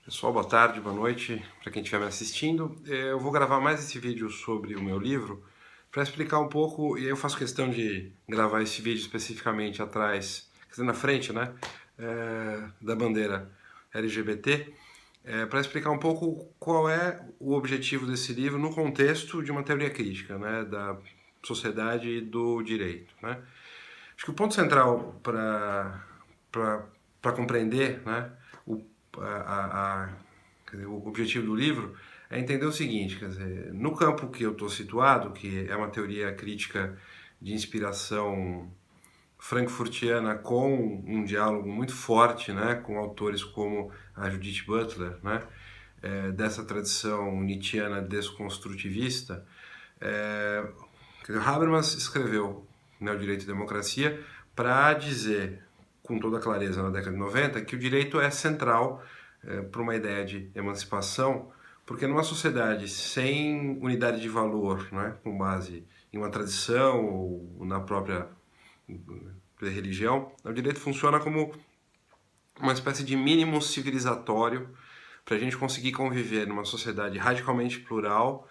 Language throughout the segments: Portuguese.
Pessoal, boa tarde, boa noite para quem estiver me assistindo. Eu vou gravar mais esse vídeo sobre o meu livro para explicar um pouco, e aí eu faço questão de gravar esse vídeo especificamente atrás, quer dizer, na frente, né, da bandeira LGBT, para explicar um pouco qual é o objetivo desse livro no contexto de uma teoria crítica, né, da sociedade e do direito, né. Acho que o ponto central para compreender, né, o, quer dizer, o objetivo do livro é entender o seguinte, quer dizer, no campo que eu estou situado, que é uma teoria crítica de inspiração frankfurtiana com um diálogo muito forte, né, com autores como a Judith Butler, né, dessa tradição nietzschiana desconstrutivista, Habermas escreveu, né, o Direito e Democracia para dizer, com toda clareza na década de 90, que o direito é central para uma ideia de emancipação, porque numa sociedade sem unidade de valor, né, com base em uma tradição ou na própria religião, o direito funciona como uma espécie de mínimo civilizatório para a gente conseguir conviver numa sociedade radicalmente plural,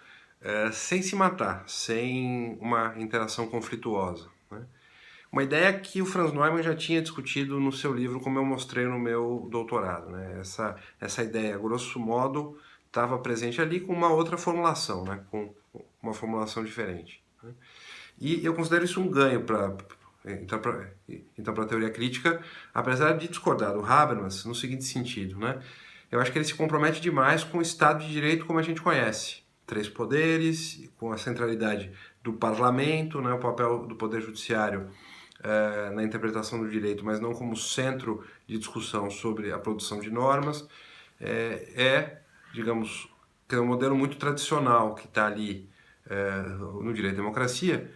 sem se matar, sem uma interação conflituosa, né? Uma ideia que o Franz Neumann já tinha discutido no seu livro, como eu mostrei no meu doutorado, né? Essa ideia, grosso modo, estava presente ali com uma outra formulação, né? Com uma formulação diferente, né? E eu considero isso um ganho para a teoria crítica, apesar de discordar do Habermas no seguinte sentido, né? Eu acho que ele se compromete demais com o Estado de Direito como a gente conhece. Três poderes, com a centralidade do parlamento, né, o papel do poder judiciário na interpretação do direito, mas não como centro de discussão sobre a produção de normas, digamos, que é um modelo muito tradicional que está ali no direito e democracia,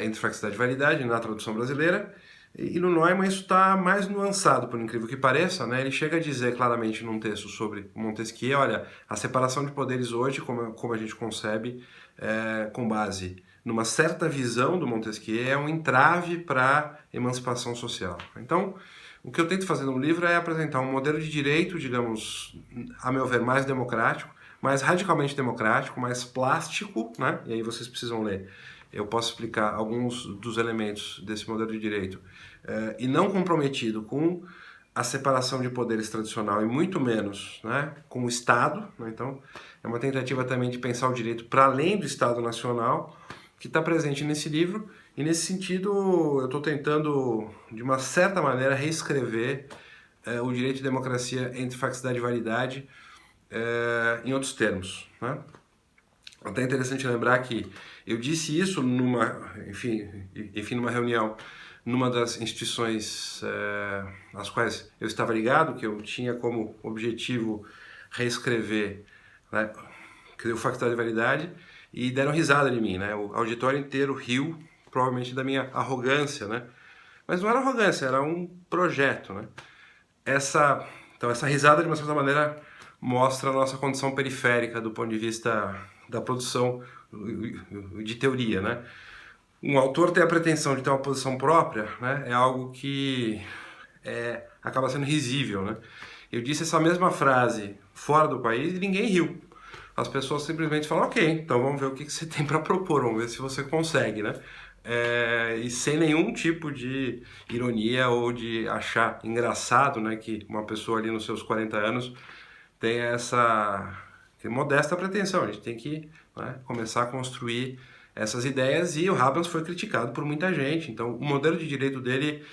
entre flexibilidade e validade, na tradução brasileira, e no Neumann isso está mais nuançado, por incrível que pareça, né? Ele chega a dizer claramente num texto sobre Montesquieu, olha, a separação de poderes hoje, como a gente concebe, com base numa certa visão do Montesquieu, é um entrave para a emancipação social. Então, o que eu tento fazer no livro é apresentar um modelo de direito, digamos, a meu ver, mais democrático, mais radicalmente democrático, mais plástico, né? E aí vocês precisam ler. Eu posso explicar alguns dos elementos desse modelo de direito e não comprometido com a separação de poderes tradicional e muito menos, né, com o Estado, né? Então é uma tentativa também de pensar o direito para além do Estado Nacional, que está presente nesse livro, e nesse sentido eu estou tentando, de uma certa maneira, reescrever o direito e democracia entre facticidade e validade em outros termos, né? Até é interessante lembrar que eu disse isso numa reunião, numa das instituições às quais eu estava ligado, que eu tinha como objetivo reescrever, né, o Factual de Validade, e deram risada de mim, né? O auditório inteiro riu, provavelmente da minha arrogância, né? Mas não era arrogância, era um projeto, né? Então essa risada, de uma certa maneira, mostra a nossa condição periférica do ponto de vista da produção de teoria, né? Um autor ter a pretensão de ter uma posição própria, né, é algo que acaba sendo risível, né? Eu disse essa mesma frase fora do país e ninguém riu. As pessoas simplesmente falam, ok, então vamos ver o que você tem para propor, vamos ver se você consegue, né? E sem nenhum tipo de ironia ou de achar engraçado, né, que uma pessoa ali nos seus 40 anos tem essa modesta pretensão. A gente tem que, né, começar a construir essas ideias, e o Habermas foi criticado por muita gente. Então, o modelo de direito dele,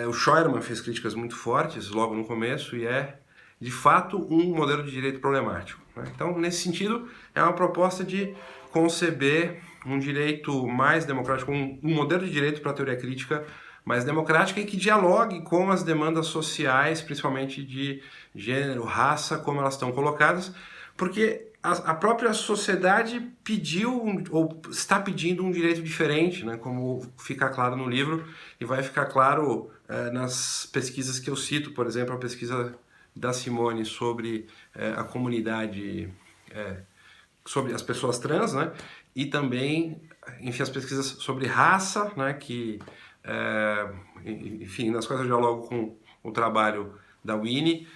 o Scheuermann fez críticas muito fortes logo no começo, e é, de fato, um modelo de direito problemático, né? Então, nesse sentido, é uma proposta de conceber um direito mais democrático, um modelo de direito para a teoria crítica mais democrática e que dialogue com as demandas sociais, principalmente de gênero, raça, como elas estão colocadas, porque a própria sociedade pediu ou está pedindo um direito diferente, né, como fica claro no livro e vai ficar claro nas pesquisas que eu cito, por exemplo, a pesquisa da Simone sobre a comunidade, sobre as pessoas trans, né, e também, enfim, as pesquisas sobre raça, né, que, enfim, nas quais eu dialogo com o trabalho da Winnie,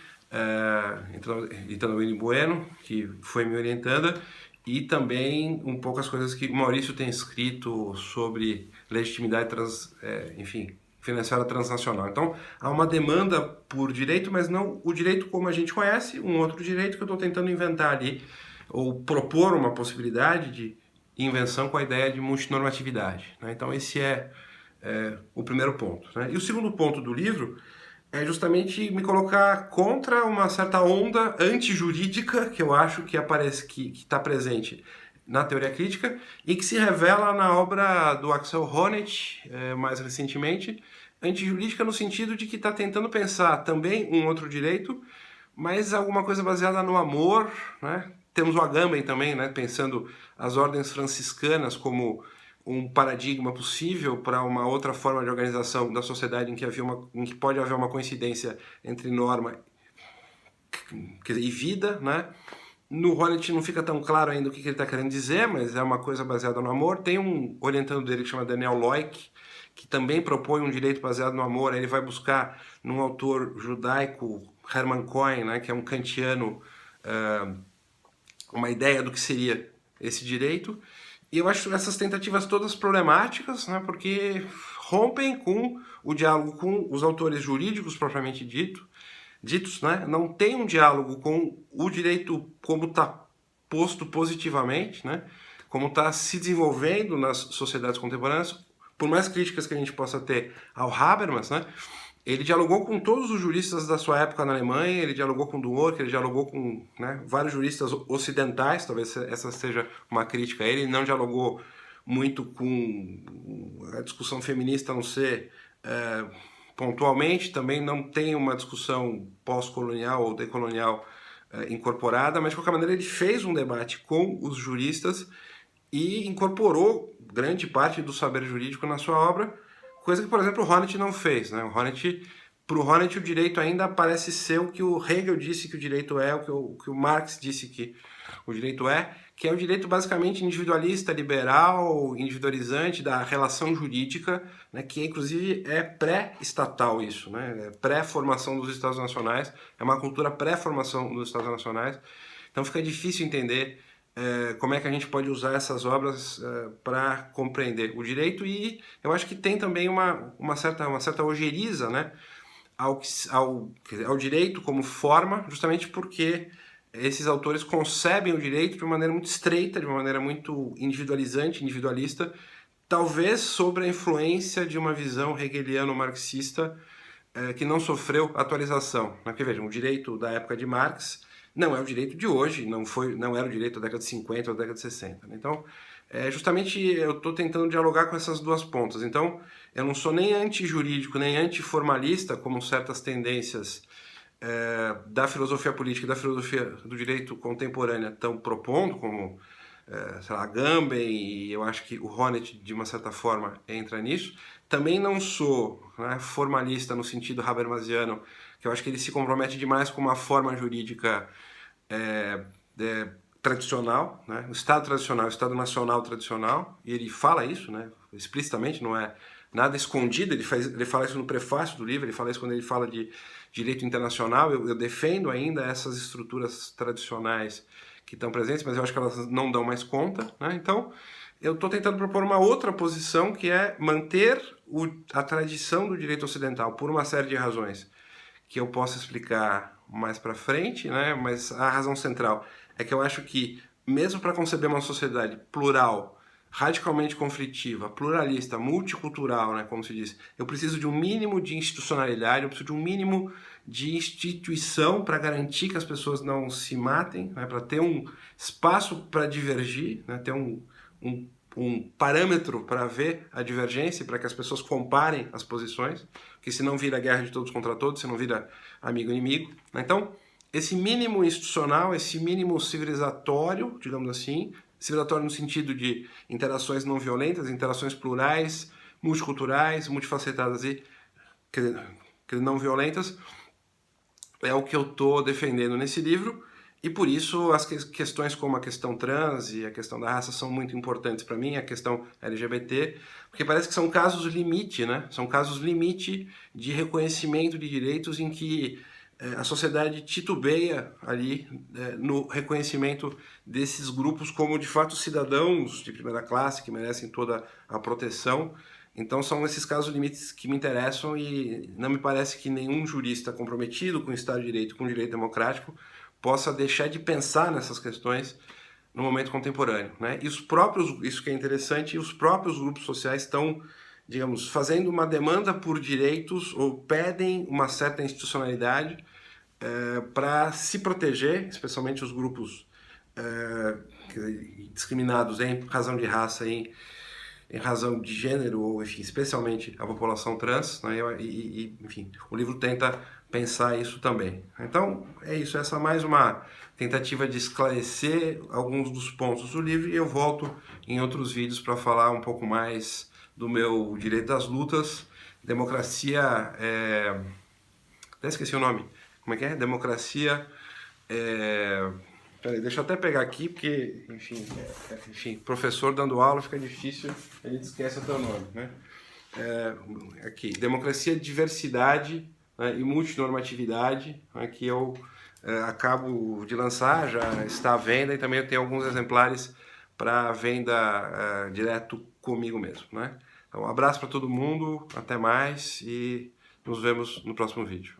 Itanowini Bueno, que foi me orientando, e também um pouco as coisas que o Maurício tem escrito sobre legitimidade financeira transnacional. Então, há uma demanda por direito, mas não o direito como a gente conhece, um outro direito que eu estou tentando inventar ali, ou propor uma possibilidade de invenção com a ideia de multinormatividade. Né? Então, esse é o primeiro ponto. Né? E o segundo ponto do livro é justamente me colocar contra uma certa onda antijurídica que eu acho que aparece, que está presente na teoria crítica e que se revela na obra do Axel Honneth, mais recentemente, antijurídica no sentido de que está tentando pensar também um outro direito, mas alguma coisa baseada no amor, né? Temos o Agamben também, né? Pensando as ordens franciscanas como um paradigma possível para uma outra forma de organização da sociedade em que pode haver uma coincidência entre norma e vida, né? No Honneth não fica tão claro ainda o que ele está querendo dizer, mas é uma coisa baseada no amor. Tem um orientando dele que chama Daniel Loic, que também propõe um direito baseado no amor. Aí ele vai buscar num autor judaico, Hermann Cohen, né, que é um kantiano, uma ideia do que seria esse direito. E eu acho essas tentativas todas problemáticas, né, porque rompem com o diálogo com os autores jurídicos propriamente ditos, né, não tem um diálogo com o direito como está posto positivamente, né, como está se desenvolvendo nas sociedades contemporâneas, por mais críticas que a gente possa ter ao Habermas, né, ele dialogou com todos os juristas da sua época na Alemanha, ele dialogou com Dworkin, ele dialogou com, né, vários juristas ocidentais, talvez essa seja uma crítica a ele, ele não dialogou muito com a discussão feminista, a não ser pontualmente, também não tem uma discussão pós-colonial ou decolonial incorporada, mas de qualquer maneira ele fez um debate com os juristas e incorporou grande parte do saber jurídico na sua obra, coisa que, por exemplo, o Honneth não fez. Né? Para o Honneth, o direito ainda parece ser o que o Hegel disse que o direito é, o que o Marx disse que o direito é, que é o direito basicamente individualista, liberal, individualizante da relação jurídica, né, que inclusive é pré-estatal isso, né, é pré-formação dos Estados Nacionais, é uma cultura pré-formação dos Estados Nacionais. Então fica difícil entender como é que a gente pode usar essas obras para compreender o direito, e eu acho que tem também uma certa ojeriza, né, ao direito como forma, justamente porque esses autores concebem o direito de uma maneira muito estreita, de uma maneira muito individualizante, individualista, talvez sobre a influência de uma visão hegeliano-marxista que não sofreu atualização. Porque vejam, o direito da época de Marx não é o direito de hoje, não era o direito da década de 50 ou da década de 60. Então, justamente eu estou tentando dialogar com essas duas pontas. Então, eu não sou nem anti-jurídico, nem anti-formalista, como certas tendências da filosofia política e da filosofia do direito contemporânea estão propondo, como sei lá, Agamben, e eu acho que o Honneth, de uma certa forma, entra nisso. Também não sou, né, formalista no sentido habermasiano, que eu acho que ele se compromete demais com uma forma jurídica tradicional, né, o Estado tradicional, o Estado nacional tradicional, e ele fala isso, né, explicitamente, não é nada escondido, ele fala isso no prefácio do livro, ele fala isso quando ele fala de direito internacional. Eu defendo ainda essas estruturas tradicionais que estão presentes, mas eu acho que elas não dão mais conta, né? Então, eu estou tentando propor uma outra posição, que é manter a tradição do direito ocidental, por uma série de razões que eu posso explicar mais para frente, né? Mas a razão central é que eu acho que, mesmo para conceber uma sociedade plural, radicalmente conflitiva, pluralista, multicultural, né, como se diz, eu preciso de um mínimo de institucionalidade, eu preciso de um mínimo de instituição para garantir que as pessoas não se matem, né, para ter um espaço para divergir, né, ter um parâmetro para ver a divergência, para que as pessoas comparem as posições, porque senão vira guerra de todos contra todos, senão vira amigo-inimigo. Né? Então, esse mínimo institucional, esse mínimo civilizatório, digamos assim, civilizatório no sentido de interações não violentas, interações plurais, multiculturais, multifacetadas e não violentas, é o que eu estou defendendo nesse livro, e por isso as questões como a questão trans e a questão da raça são muito importantes para mim, a questão LGBT, porque parece que são casos limite, né? São casos limite de reconhecimento de direitos em que a sociedade titubeia ali no reconhecimento desses grupos como de fato cidadãos de primeira classe que merecem toda a proteção. Então são esses casos limites que me interessam e não me parece que nenhum jurista comprometido com o Estado de Direito, com o direito democrático, possa deixar de pensar nessas questões no momento contemporâneo, né? E os próprios, isso que é interessante, os próprios grupos sociais estão, digamos, fazendo uma demanda por direitos ou pedem uma certa institucionalidade para se proteger, especialmente os grupos discriminados em razão de raça, em razão de gênero, ou enfim, especialmente a população trans, né? Enfim, o livro tenta pensar isso também. Então, é isso, essa é mais uma tentativa de esclarecer alguns dos pontos do livro, e eu volto em outros vídeos para falar um pouco mais do meu direito das lutas, democracia, até esqueci o nome, como é que é? Democracia, peraí, deixa eu até pegar aqui, porque, enfim, professor dando aula fica difícil, a gente esquece até o nome, né? Aqui, democracia, diversidade, né, e multinormatividade, né, que eu acabo de lançar, já está à venda, e também eu tenho alguns exemplares para venda direto comigo mesmo, né? Então, um abraço para todo mundo, até mais e nos vemos no próximo vídeo.